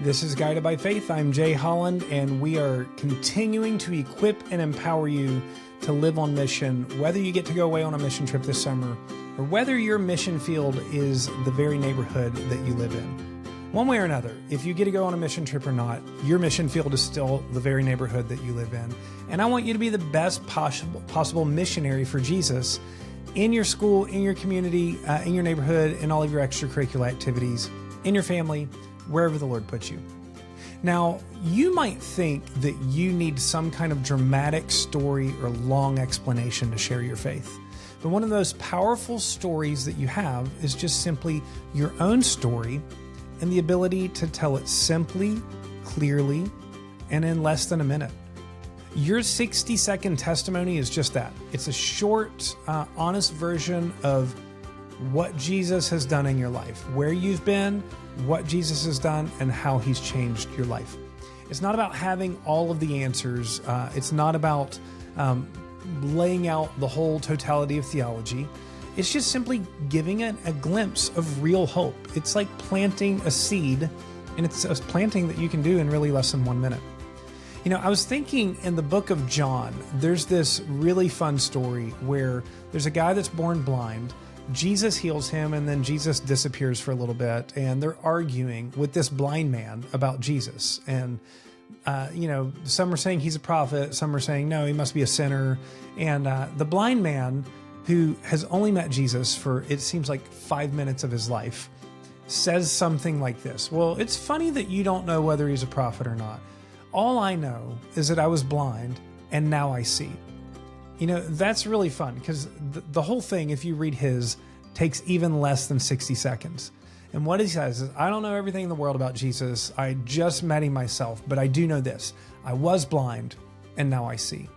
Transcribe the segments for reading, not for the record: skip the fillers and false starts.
This is Guided by Faith. I'm Jay Holland, and we are continuing to equip and empower you to live on mission, whether you get to go away on a mission trip this summer or whether your mission field is the very neighborhood that you live in. One way or another, if you get to go on a mission trip or not, your mission field is still the very neighborhood that you live in. And I want you to be the best possible missionary for Jesus in your school, in your community, in your neighborhood, in all of your extracurricular activities, in your family, wherever the Lord puts you. Now, you might think that you need some kind of dramatic story or long explanation to share your faith. But one of those powerful stories that you have is just simply your own story and the ability to tell it simply, clearly, and in less than a minute. Your 60-second testimony is just that. It's a short, honest version of what Jesus has done in your life, where you've been, what Jesus has done, and how he's changed your life. It's not about having all of the answers. It's not about laying out the whole totality of theology. It's just simply giving it a glimpse of real hope. It's like planting a seed, and it's a planting that you can do in really less than 1 minute. You know, I was thinking in the book of John, there's this really fun story where there's a guy that's born blind. Jesus heals him, and then Jesus disappears for a little bit, and they're arguing with this blind man about Jesus. And, some are saying he's a prophet, some are saying, no, he must be a sinner. And the blind man, who has only met Jesus for, it seems like 5 minutes of his life, says something like this: well, it's funny that you don't know whether he's a prophet or not. All I know is that I was blind, and now I see. You know, that's really fun because the whole thing, if you read his, takes even less than 60 seconds. And what he says is, I don't know everything in the world about Jesus. I just met him myself, but I do know this. I was blind, and now I see.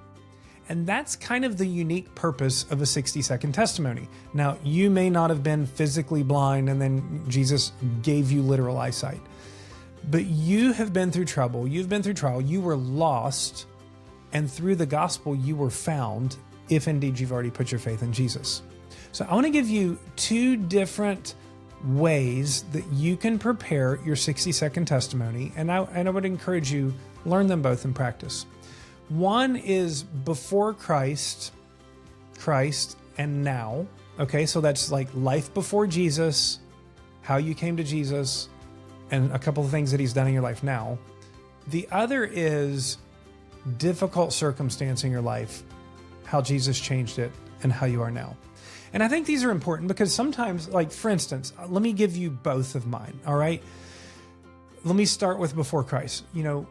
And that's kind of the unique purpose of a 60-second testimony. Now, you may not have been physically blind, and then Jesus gave you literal eyesight. But you have been through trouble. You've been through trial. You were lost. And through the gospel, you were found, if indeed you've already put your faith in Jesus. So I want to give you two different ways that you can prepare your 60-second testimony. And I would encourage you, learn them both and practice. One is before Christ, and now. Okay, so that's like life before Jesus, how you came to Jesus, and a couple of things that he's done in your life now. The other is difficult circumstance in your life, how Jesus changed it, and how you are now. And I think these are important because sometimes, like for instance, let me give you both of mine, all right? Let me start with before Christ. You know,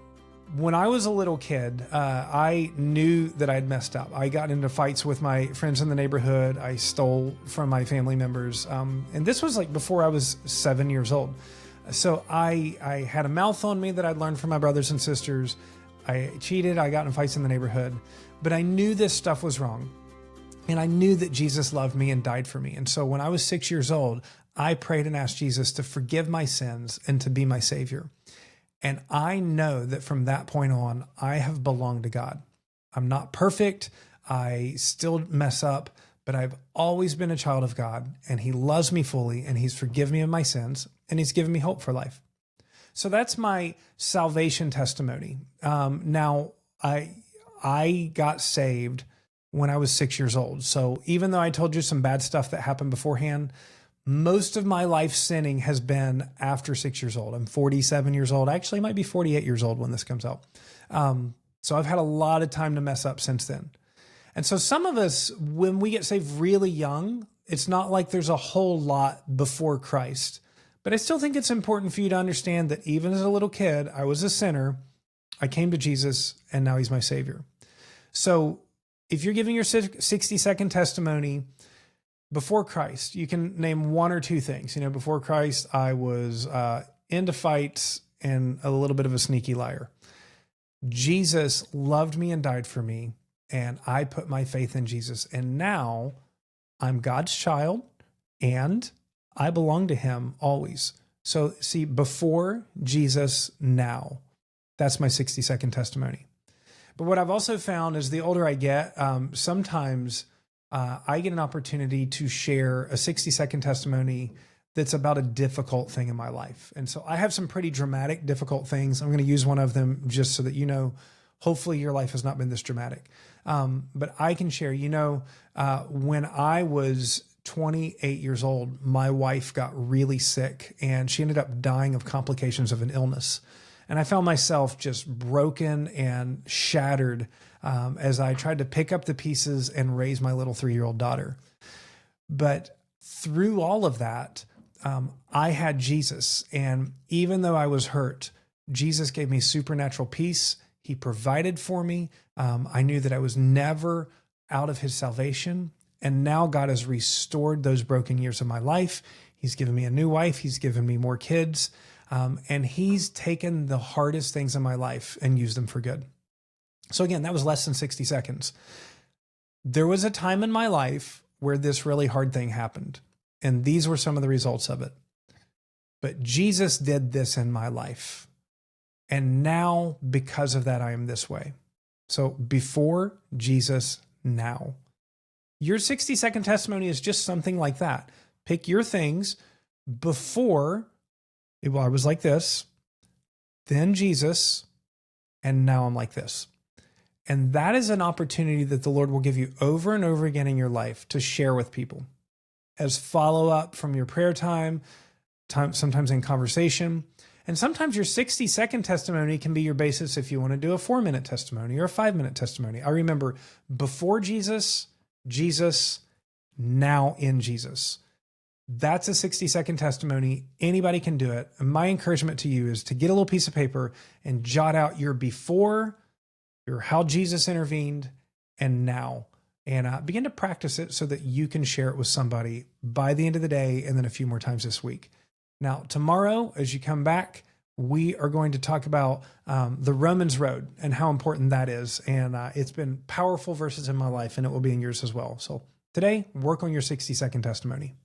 when I was a little kid, I knew that I'd messed up. I got into fights with my friends in the neighborhood. I stole from my family members. And this was like before I was 7 years old. So I had a mouth on me that I'd learned from my brothers and sisters. I cheated, I got in fights in the neighborhood, but I knew this stuff was wrong. And I knew that Jesus loved me and died for me. And so when I was 6 years old, I prayed and asked Jesus to forgive my sins and to be my Savior. And I know that from that point on, I have belonged to God. I'm not perfect. I still mess up, but I've always been a child of God, and he loves me fully, and he's forgiven me of my sins, and he's given me hope for life. So that's my salvation testimony. Now, I got saved when I was 6 years old. So even though I told you some bad stuff that happened beforehand, most of my life sinning has been after 6 years old. I'm 47 years old. Actually, I might be 48 years old when this comes out. So I've had a lot of time to mess up since then. And so some of us, when we get saved really young, it's not like there's a whole lot before Christ. But I still think it's important for you to understand that even as a little kid, I was a sinner. I came to Jesus, and now he's my Savior. So if you're giving your 60-second testimony before Christ, you can name one or two things. You know, before Christ, I was into fights and a little bit of a sneaky liar. Jesus loved me and died for me, and I put my faith in Jesus. And now I'm God's child, and I belong to him always. So see, before Jesus, now. That's my 60-second testimony. But what I've also found is the older I get, sometimes I get an opportunity to share a 60-second testimony that's about a difficult thing in my life. And so I have some pretty dramatic, difficult things. I'm going to use one of them just so that you know, hopefully your life has not been this dramatic. But I can share, when I was 28 years old, my wife got really sick and she ended up dying of complications of an illness. And I found myself just broken and shattered as I tried to pick up the pieces and raise my little 3-year-old daughter. But through all of that, I had Jesus. And even though I was hurt, Jesus gave me supernatural peace. He provided for me. I knew that I was never out of his salvation. And now God has restored those broken years of my life. He's given me a new wife. He's given me more kids. And he's taken the hardest things in my life and used them for good. So again, that was less than 60 seconds. There was a time in my life where this really hard thing happened. And these were some of the results of it. But Jesus did this in my life. And now, because of that, I am this way. So before Jesus, now. Your 60-second testimony is just something like that. Pick your things before, well, I was like this, then Jesus, and now I'm like this. And that is an opportunity that the Lord will give you over and over again in your life to share with people as follow-up from your prayer time, sometimes in conversation. And sometimes your 60-second testimony can be your basis if you want to do a 4-minute testimony or a 5-minute testimony. I remember before Jesus, now in Jesus. That's a 60-second testimony. Anybody can do it. And my encouragement to you is to get a little piece of paper and jot out your before, your how Jesus intervened, and now. And begin to practice it so that you can share it with somebody by the end of the day and then a few more times this week. Now, tomorrow, as you come back, we are going to talk about the Romans road and how important that is. And it's been powerful verses in my life, and it will be in yours as well. So today, work on your 60-second testimony.